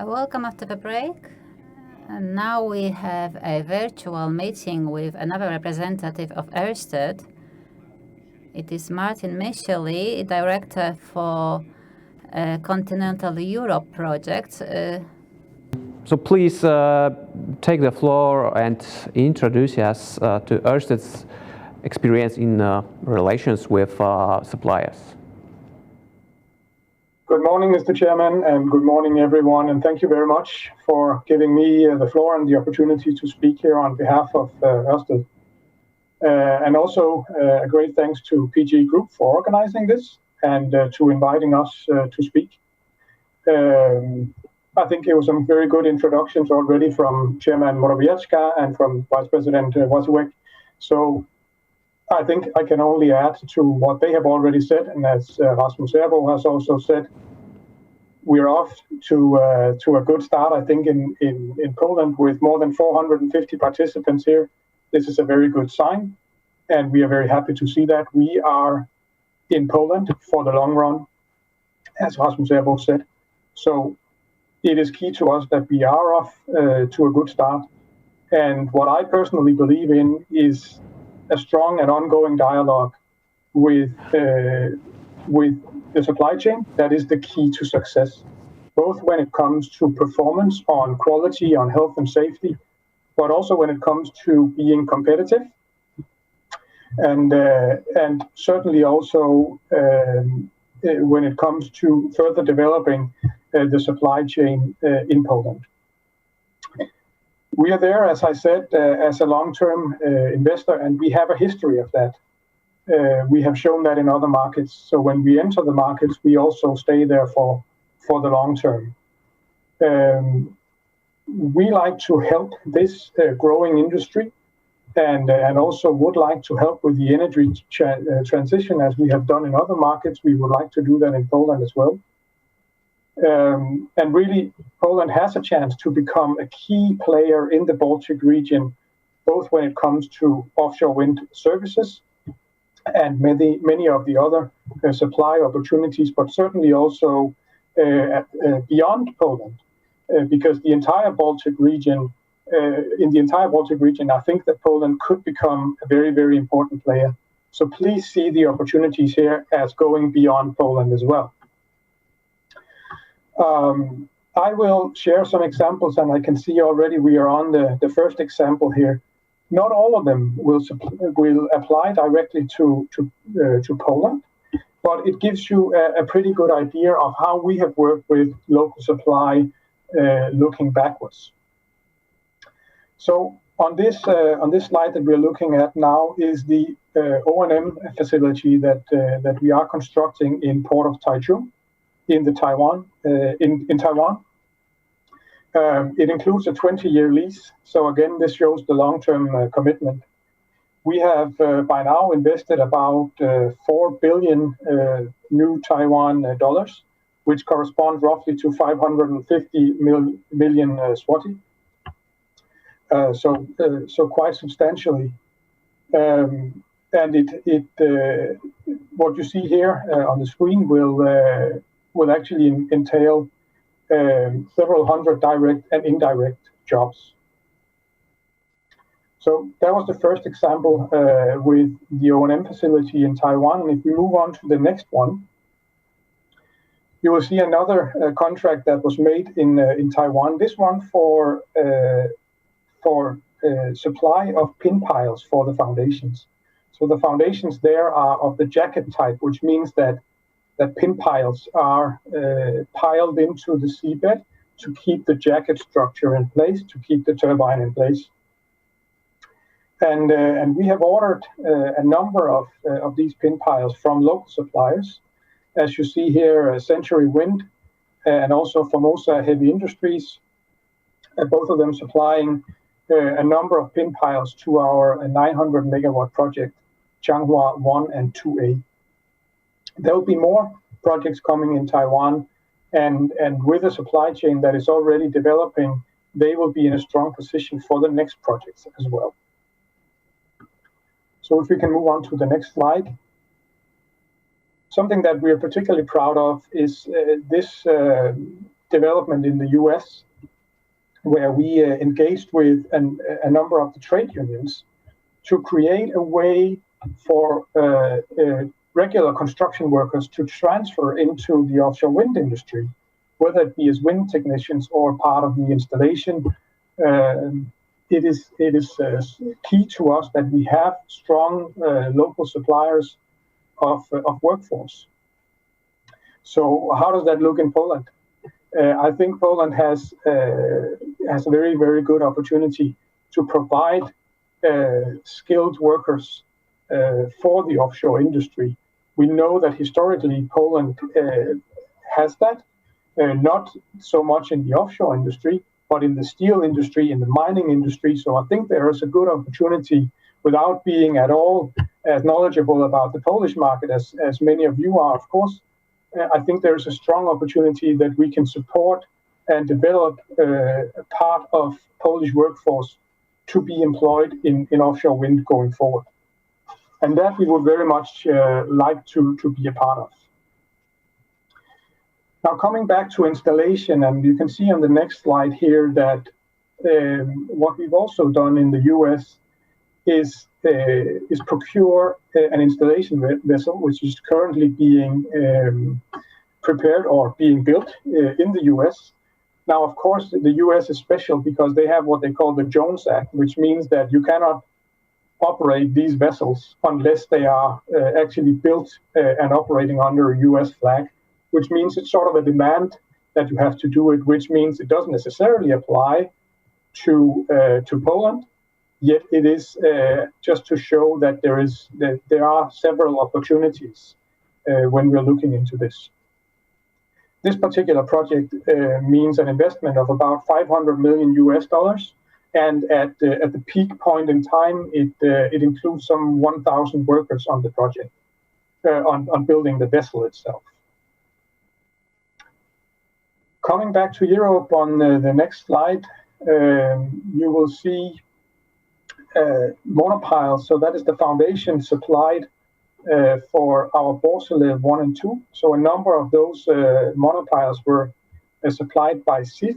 Welcome after the break. And now we have a virtual meeting with another representative of Ørsted. It is Martin Méchali, Director for Continental Europe project. So please take the floor and introduce us to Ørsted's experience in relations with suppliers. Good morning, Mr. Chairman, and good morning, everyone. And thank you very much for giving me the floor and the opportunity to speak here on behalf of Ørsted. And also a great thanks to PG Group for organizing this and to inviting us to speak. I think it was some very good introductions already from Chairman Morawiecka and from Vice President Wasiłek. So I think I can only add to what they have already said, and as Rasmus Erbo has also said, we're off to a good start, I think, in Poland with more than 450 participants here. This is a very good sign, and we are very happy to see that. We are in Poland for the long run, as Rasmus Erbo said. So it is key to us that we are off to a good start. And what I personally believe in is a strong and ongoing dialogue with the supply chain. That is the key to success, both when it comes to performance on quality, on health and safety, but also when it comes to being competitive, and certainly also when it comes to further developing the supply chain in Poland. We are there, as I said, as a long-term investor, and we have a history of that. We have shown that in other markets. So when we enter the markets, we also stay there for the long term. We like to help this growing industry, and also would like to help with the energy transition, as we have done in other markets. We would like to do that in Poland as well. And really, Poland has a chance to become a key player in the Baltic region, both when it comes to offshore wind services and many of the other supply opportunities, but certainly also beyond Poland, because the entire Baltic region, in the entire Baltic region, I think that Poland could become a very, very important player. So please see the opportunities here as going beyond Poland as well. I will share some examples, and I can see already we are on the first example here. Not all of them will apply directly to Poland, but it gives you a pretty good idea of how we have worked with local supply looking backwards. So on this slide that we're looking at now is the O&M facility that we are constructing in Port of Taichung in Taiwan. It includes a 20-year lease. So again, this shows the long-term commitment. We have by now invested about 4 billion new Taiwan dollars, which corresponds roughly to 550 million Swati. So quite substantially. And what you see here on the screen will actually entail several hundred direct and indirect jobs. So that was the first example with the O&M facility in Taiwan. And if we move on to the next one, you will see another contract that was made in Taiwan. This one for supply of pin piles for the foundations. So the foundations there are of the jacket type, which means that pin piles are piled into the seabed to keep the jacket structure in place, to keep the turbine in place. And we have ordered a number of these pin piles from local suppliers. As you see here, Century Wind and also Formosa Heavy Industries, both of them supplying a number of pin piles to our 900 megawatt project, Changhua 1 and 2A. There will be more projects coming in Taiwan, and with a supply chain that is already developing, they will be in a strong position for the next projects as well. So if we can move on to the next slide. Something that we are particularly proud of is this development in the US, where we engaged with a number of the trade unions to create a way for regular construction workers to transfer into the offshore wind industry, whether it be as wind technicians or part of the installation. It is key to us that we have strong local suppliers of workforce. So how does that look in Poland? I think Poland has a very, very good opportunity to provide skilled workers for the offshore industry. We know that historically Poland has that, not so much in the offshore industry, but in the steel industry, in the mining industry. So I think there is a good opportunity, without being at all as knowledgeable about the Polish market as many of you are, of course. I think there is a strong opportunity that we can support and develop a part of Polish workforce to be employed in offshore wind going forward. And that we would very much like to be a part of. Now, coming back to installation, and you can see on the next slide here that what we've also done in the US is procure an installation vessel, which is currently being prepared or being built in the US. Now, of course, the US is special because they have what they call the Jones Act, which means that you cannot operate these vessels unless they are actually built and operating under a US flag, which means it's sort of a demand that you have to do it, which means it doesn't necessarily apply to Poland. Yet it is just to show that there are several opportunities when we're looking into this. This particular project means an investment of about $500 million US, and at the peak point in time, it includes some 1,000 workers on the project, on building the vessel itself. Coming back to Europe on the next slide, you will see monopiles. So that is the foundation supplied for our Borsele 1 and 2. So a number of those monopiles were supplied by SIF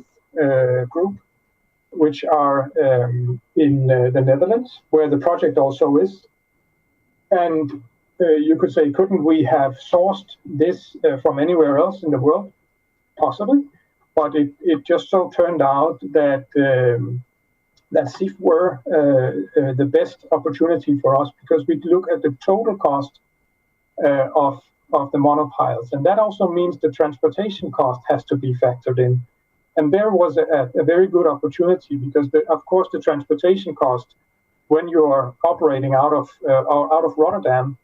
Group, which are in the Netherlands, where the project also is. And you could say, couldn't we have sourced this from anywhere else in the world? Possibly. But it just so turned out that SIF were the best opportunity for us, because we look at the total cost of the monopiles. And that also means the transportation cost has to be factored in. And there was a very good opportunity, because, of course, the transportation cost when you are operating out of Rotterdam,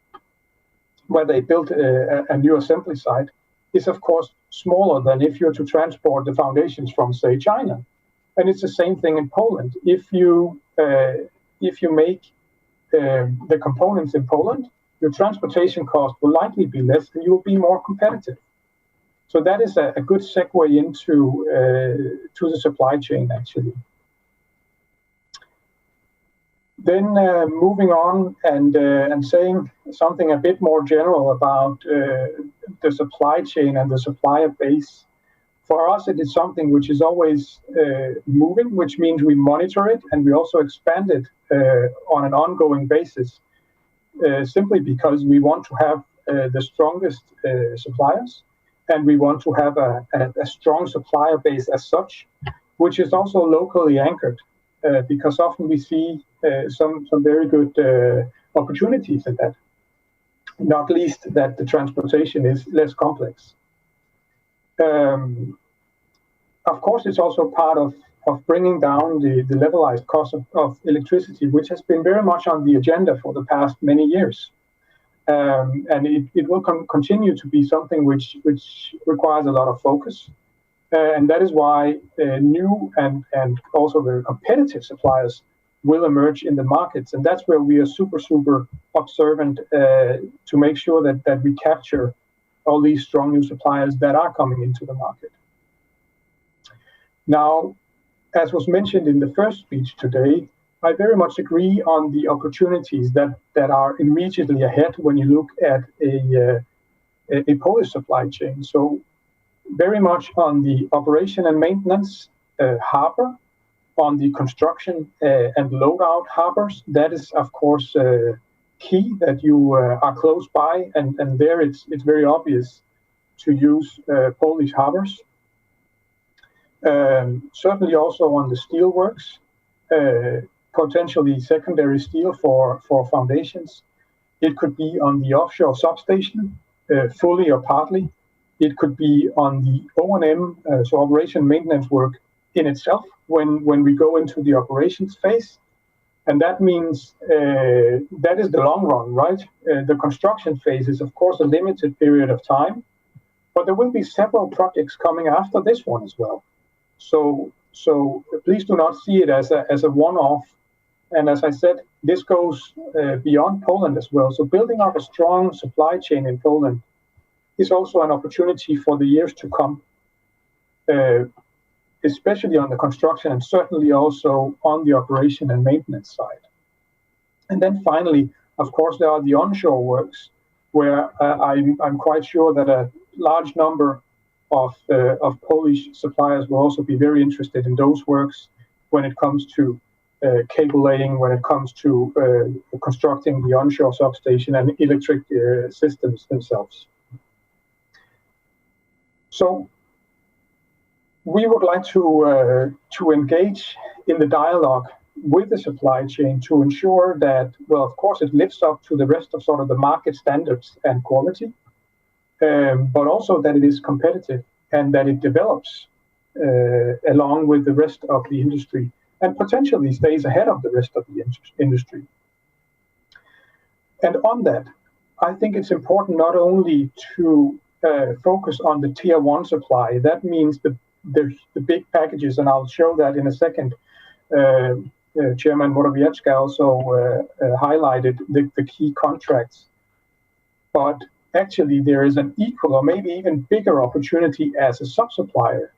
where they built a new assembly site, is, of course, smaller than if you're to transport the foundations from, say, China. And it's the same thing in Poland. If you make the components in Poland, your transportation cost will likely be less, and you will be more competitive. So that is a good segue into to the supply chain, actually. Then moving on and saying something a bit more general about the supply chain and the supplier base. For us, it is something which is always moving, which means we monitor it, and we also expand it on an ongoing basis, simply because we want to have the strongest suppliers, and we want to have a strong supplier base as such, which is also locally anchored, because often we see some very good opportunities in that, not least that the transportation is less complex. Of course, it's also part of bringing down the levelized cost of electricity, which has been very much on the agenda for the past many years. And it will continue to be something which requires a lot of focus. And that is why new and also very competitive suppliers will emerge in the markets. And that's where we are super observant to make sure that we capture all these strong new suppliers that are coming into the market. Now, as was mentioned in the first speech today, I very much agree on the opportunities that are immediately ahead when you look at a Polish supply chain. So very much on the operation and maintenance harbor, on the construction and loadout harbors. That is, of course, key that you are close by, and there it's very obvious to use Polish harbors. Certainly also on the steelworks, potentially secondary steel for foundations. It could be on the offshore substation, fully or partly. It could be on the O&M, so operation maintenance work in itself, when we go into the operations phase. And that means that is the long run, right? The construction phase is, of course, a limited period of time, but there will be several projects coming after this one as well. So please do not see it as a one-off. And as I said, this goes beyond Poland as well. So building up a strong supply chain in Poland is also an opportunity for the years to come, especially on the construction and certainly also on the operation and maintenance side. And then finally, of course, there are the onshore works, where I'm quite sure that a large number of Polish suppliers will also be very interested in those works when it comes to cable laying, when it comes to constructing the onshore substation and electric systems themselves. So we would like to engage in the dialogue with the supply chain to ensure that, well, of course, it lives up to the rest of sort of the market standards and quality, but also that it is competitive and that it develops along with the rest of the industry and potentially stays ahead of the rest of the industry. And on that, I think it's important not only to focus on the tier one supply. That means the big packages, and I'll show that in a second. Chairman Morawiecka also highlighted the key contracts. But actually, there is an equal or maybe even bigger opportunity as a sub-supplier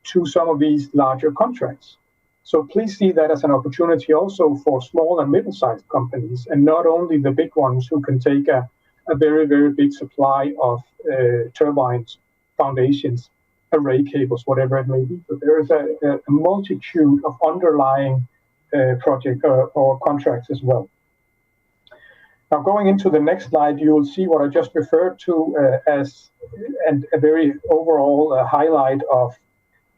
to some of these larger contracts. So please see that as an opportunity also for small and middle-sized companies, and not only the big ones who can take a very, very big supply of turbines, foundations, array cables, whatever it may be. But there is a multitude of underlying project or contracts as well. Now, going into the next slide, you will see what I just referred to as a very overall highlight of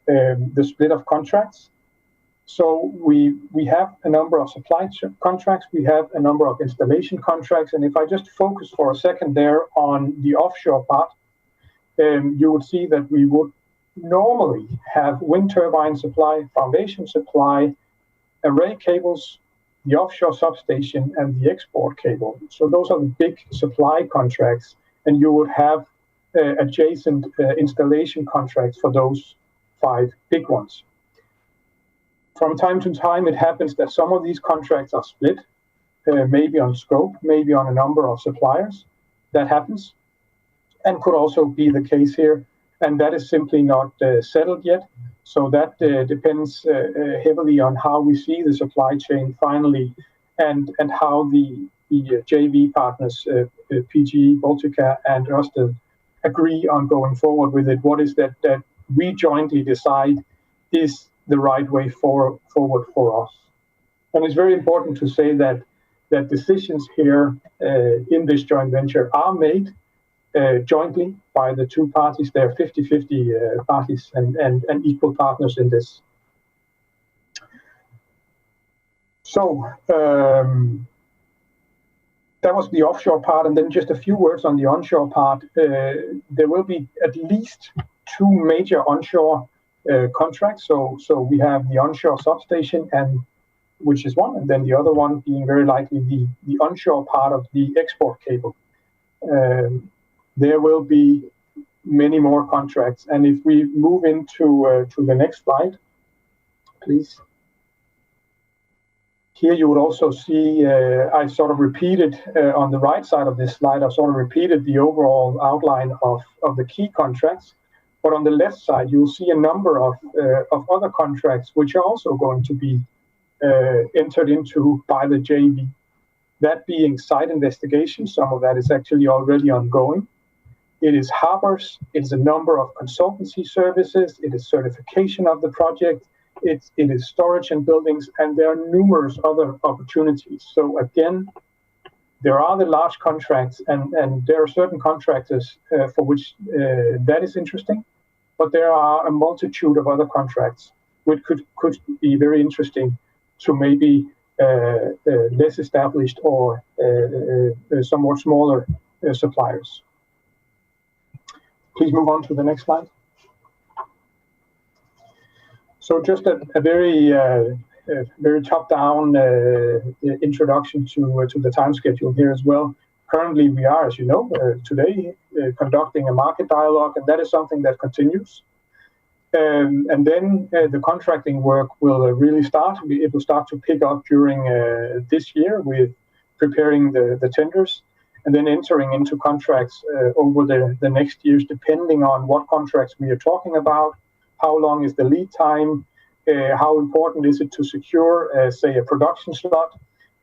the split of contracts. So we have a number of supply contracts, we have a number of installation contracts, and if I just focus for a second there on the offshore part, you would see that we would normally have wind turbine supply, foundation supply, array cables, the offshore substation, and the export cable. So those are the big supply contracts, and you would have adjacent installation contracts for those 5 big ones. From time to time, it happens that some of these contracts are split, maybe on scope, maybe on a number of suppliers. That happens, and could also be the case here. And that is simply not settled yet. So that depends heavily on how we see the supply chain finally, and how the JV partners, PGE, Baltica, and Ørsted, agree on going forward with it. What is that we jointly decide is the right way forward for us. And it's very important to say that decisions here in this joint venture are made jointly by the 2 parties. They're 50-50 parties and equal partners in this. So that was the offshore part, and then just a few words on the onshore part. There will be at least 2 major onshore contracts. So we have the onshore substation, and which is one, and then the other one being very likely the onshore part of the export cable. There will be many more contracts. And if we move into to the next slide, please. Here you would also see, I sort of repeated on the right side of this slide, I sort of repeated the overall outline of the key contracts. But on the left side, you'll see a number of other contracts which are also going to be entered into by the JV. That being site investigation, some of that is actually already ongoing. it is harbors, it is a number of consultancy services, it is certification of the project, it is storage and buildings, and there are numerous other opportunities. So again, there are the large contracts, and there are certain contractors for which that is interesting, but there are a multitude of other contracts which could be very interesting to maybe less established or somewhat smaller suppliers. Please move on to the next slide. So just a very top-down introduction to the time schedule here as well. Currently, we are, as you know, today conducting a market dialogue, and that is something that continues. And then the contracting work will really start. It will start to pick up during this year with preparing the tenders, and then entering into contracts over the next years, depending on what contracts we are talking about, how long is the lead time, how important is it to secure, say, a production slot,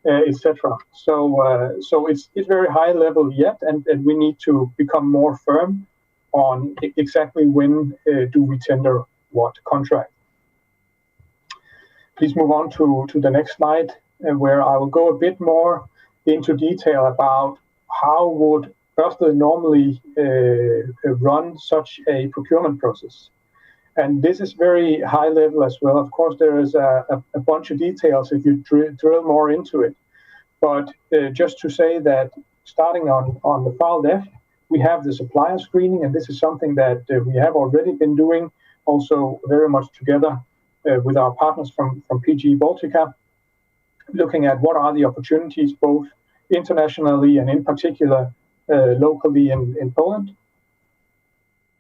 etc. So it's very high level yet, and we need to become more firm on exactly when do we tender what contract. Please move on to the next slide, where I will go a bit more into detail about how would Ørsted normally run such a procurement process. And this is very high level as well. Of course, there is a bunch of details if you drill more into it. But just to say that starting on the far left, we have the supplier screening, and this is something that we have already been doing, also very much together with our partners from PG Baltica, looking at what are the opportunities both internationally and in particular locally in Poland.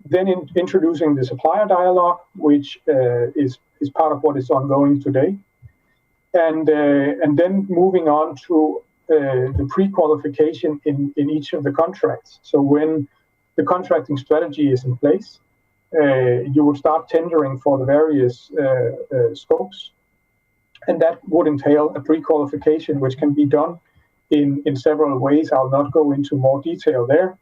Then introducing the supplier dialogue, which is part of what is ongoing today, and then moving on to the pre-qualification in each of the contracts. So when the contracting strategy is in place, you will start tendering for the various scopes, and that would entail a pre-qualification, which can be done in several ways. I'll not go into more detail there.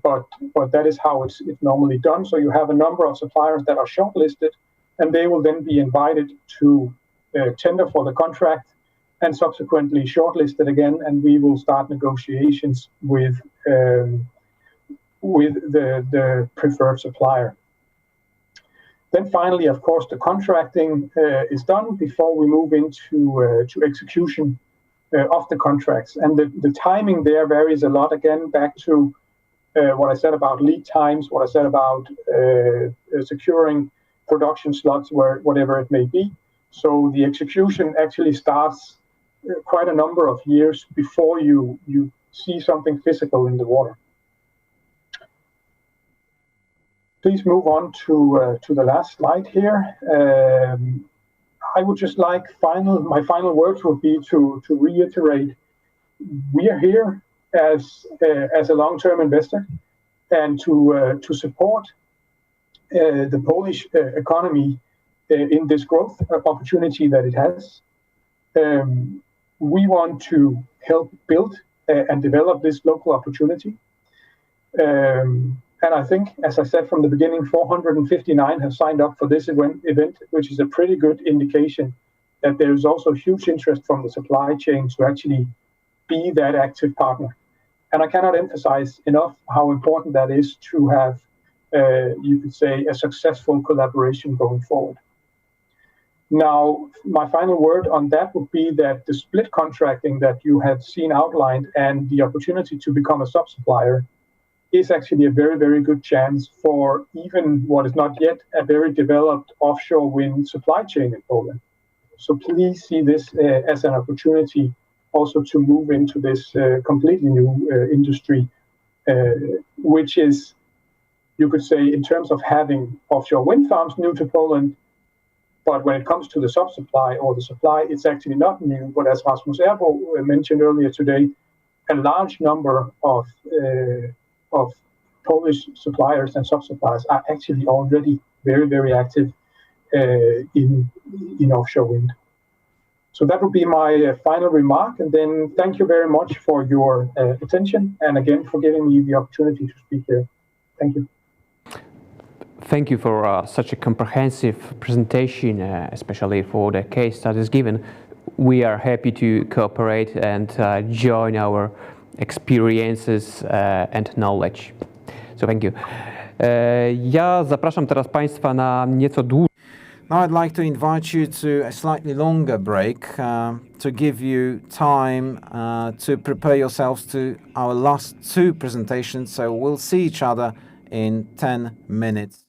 But that is how it's normally done. So you have a number of suppliers that are shortlisted, and they will then be invited to tender for the contract, and subsequently shortlisted again, and we will start negotiations with the preferred supplier. Then finally, of course, the contracting is done before we move into to execution of the contracts, and the timing there varies a lot. Again, back to what I said about lead times, what I said about securing production slots, whatever it may be. So the execution actually starts quite a number of years before you see something physical in the water. Please move on to the last slide here. I would just like my final words would be to reiterate, we are here as a long-term investor, and to support the Polish economy in this growth opportunity that it has. We want to help build and develop this local opportunity. And I think, as I said from the beginning, 459 have signed up for this event, which is a pretty good indication that there is also huge interest from the supply chain to actually be that active partner. And I cannot emphasize enough how important that is to have, you could say, a successful collaboration going forward. Now, my final word on that would be that the split contracting that you have seen outlined and the opportunity to become a sub-supplier is actually a very, very good chance for even what is not yet a very developed offshore wind supply chain in Poland. So please see this as an opportunity also to move into this completely new industry, which is, you could say, in terms of having offshore wind farms new to Poland, but when it comes to the sub-supply or the supply, it's actually not new. But as Rasmus Erbo mentioned earlier today, a large number of Polish suppliers and sub-suppliers are actually already very, very active in offshore wind. So that would be my final remark. And then thank you very much for your attention and again for giving me the opportunity to speak here. Thank you. Thank you for such a comprehensive presentation, especially for the case studies given. We are happy to cooperate and join our experiences and knowledge. So thank you. Ja zapraszam teraz Państwa na nieco dłuższe. Now I'd like to invite you to a slightly longer break to give you time to prepare yourselves to our last two presentations. So we'll see each other in 10 minutes.